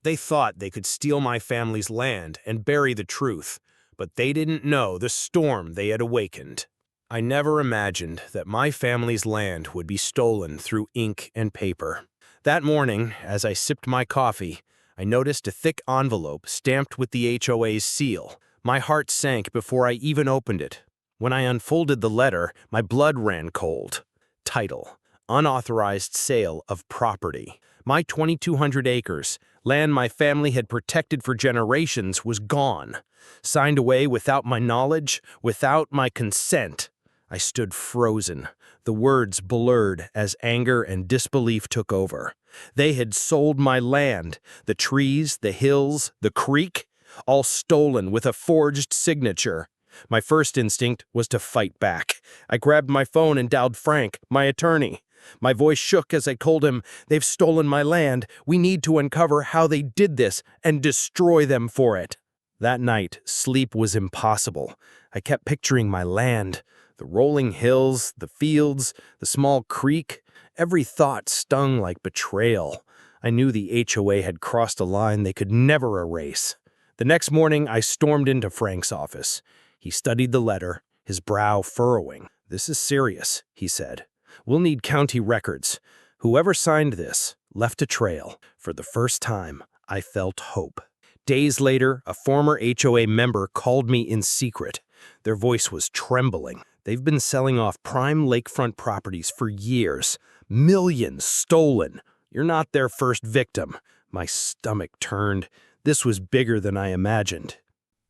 They thought they could steal my family's land and bury the truth, but they didn't know the storm they had awakened. I never imagined that my family's land would be stolen through ink and paper. That morning, as I sipped my coffee, I noticed a thick envelope stamped with the HOA's seal. My heart sank before I even opened it. When I unfolded the letter, my blood ran cold. Title: Unauthorized Sale of Property. My 2,200 acres, land my family had protected for generations, was gone. Signed away without my knowledge, without my consent. I stood frozen, the words blurred as anger and disbelief took over. They had sold my land, the trees, the hills, the creek, all stolen with a forged signature. My first instinct was to fight back. I grabbed my phone and dialed Frank, my attorney. My voice shook as I told him, "They've stolen my land. We need to uncover how they did this and destroy them for it." That night, sleep was impossible. I kept picturing my land, the rolling hills, the fields, the small creek. Every thought stung like betrayal. I knew the HOA had crossed a line they could never erase. The next morning, I stormed into Frank's office. He studied the letter, his brow furrowing. "This is serious," he said. "We'll need county records. Whoever signed this left a trail." For the first time, I felt hope. Days later, a former HOA member called me in secret. Their voice was trembling. They've been selling off prime lakefront properties for years. Millions stolen. You're not their first victim. My stomach turned. This was bigger than I imagined.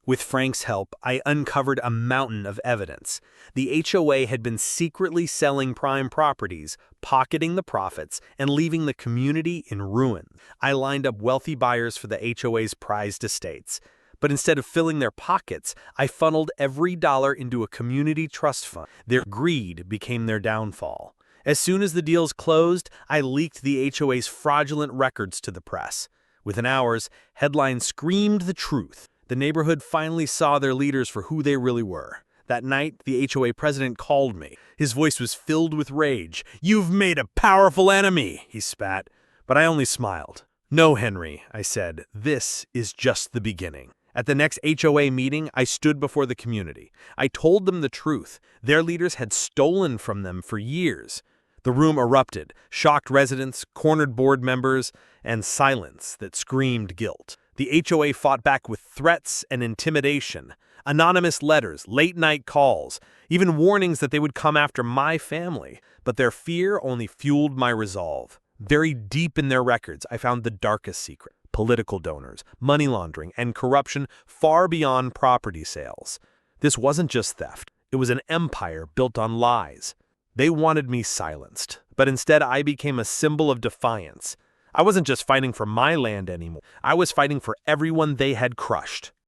With Frank's help, I uncovered a mountain of evidence. The HOA had been secretly selling prime properties, pocketing the profits, and leaving the community in ruin. I lined up wealthy buyers for the HOA's prized estates. But instead of filling their pockets, I funneled every dollar into a community trust fund. Their greed became their downfall. As soon as the deals closed, I leaked the HOA's fraudulent records to the press. Within hours, headlines screamed the truth. The neighborhood finally saw their leaders for who they really were. That night, the HOA president called me. His voice was filled with rage. "You've made a powerful enemy," he spat. But I only smiled. "No, Henry," I said, "this is just the beginning." At the next HOA meeting, I stood before the community. I told them the truth. Their leaders had stolen from them for years. The room erupted, shocked residents, cornered board members, and silence that screamed guilt. The HOA fought back with threats and intimidation, anonymous letters, late-night calls, even warnings that they would come after my family. But their fear only fueled my resolve. Very deep in their records, I found the darkest secret: political donors, money laundering, and corruption far beyond property sales. This wasn't just theft. It was an empire built on lies. They wanted me silenced, but instead I became a symbol of defiance. I wasn't just fighting for my land anymore. I was fighting for everyone they had crushed.